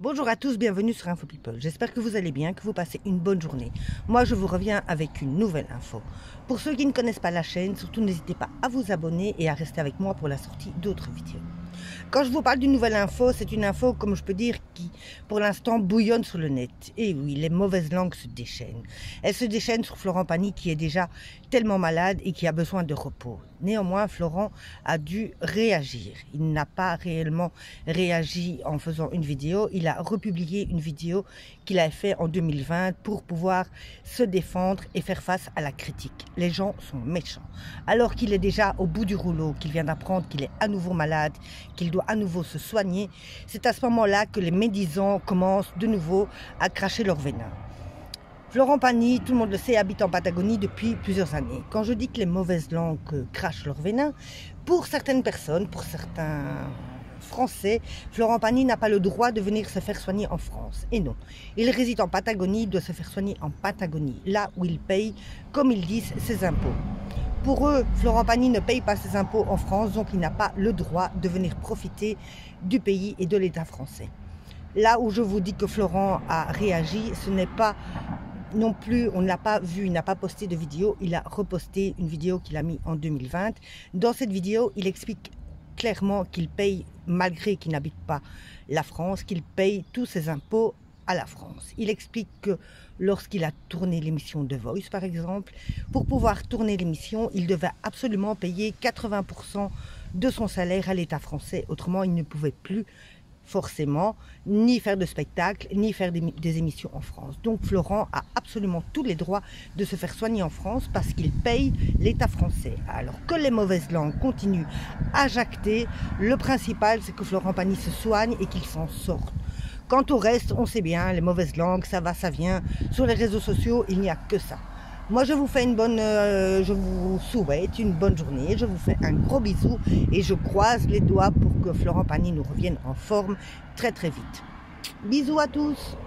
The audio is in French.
Bonjour à tous, bienvenue sur Info People. J'espère que vous allez bien, que vous passez une bonne journée. Moi, je vous reviens avec une nouvelle info. Pour ceux qui ne connaissent pas la chaîne, surtout n'hésitez pas à vous abonner et à rester avec moi pour la sortie d'autres vidéos. Quand je vous parle d'une nouvelle info, c'est une info, comme je peux dire, qui pour l'instant bouillonne sur le net. Et oui, les mauvaises langues se déchaînent. Elles se déchaînent sur Florent Pagny qui est déjà tellement malade et qui a besoin de repos. Néanmoins, Florent a dû réagir. Il n'a pas réellement réagi en faisant une vidéo. Il a republié une vidéo qu'il a fait en 2020 pour pouvoir se défendre et faire face à la critique. Les gens sont méchants. Alors qu'il est déjà au bout du rouleau, qu'il vient d'apprendre qu'il est à nouveau malade, qu'il doit à nouveau se soigner, c'est à ce moment-là que les médisants commencent de nouveau à cracher leur venin. Florent Pagny, tout le monde le sait, habite en Patagonie depuis plusieurs années. Quand je dis que les mauvaises langues crachent leur venin, pour certaines personnes, pour certains Français, Florent Pagny n'a pas le droit de venir se faire soigner en France. Et non, il réside en Patagonie, il doit se faire soigner en Patagonie, là où il paye, comme ils disent, ses impôts. Pour eux, Florent Pagny ne paye pas ses impôts en France, donc il n'a pas le droit de venir profiter du pays et de l'État français. Là où je vous dis que Florent a réagi, ce n'est pas non plus, on ne l'a pas vu, il n'a pas posté de vidéo, il a reposté une vidéo qu'il a mis en 2020. Dans cette vidéo, il explique clairement qu'il paye, malgré qu'il n'habite pas la France, qu'il paye tous ses impôts à la France. Il explique que lorsqu'il a tourné l'émission The Voice, par exemple, pour pouvoir tourner l'émission, il devait absolument payer 80% de son salaire à l'État français. Autrement, il ne pouvait plus forcément ni faire de spectacle, ni faire des émissions en France. Donc Florent a absolument tous les droits de se faire soigner en France parce qu'il paye l'État français. Alors que les mauvaises langues continuent à jacter, le principal c'est que Florent Pagny se soigne et qu'il s'en sorte. Quant au reste, on sait bien, les mauvaises langues, ça va, ça vient. Sur les réseaux sociaux, il n'y a que ça. Moi, je vous fais je vous souhaite une bonne journée. Je vous fais un gros bisou et je croise les doigts pour que Florent Pagny nous revienne en forme très très vite. Bisous à tous.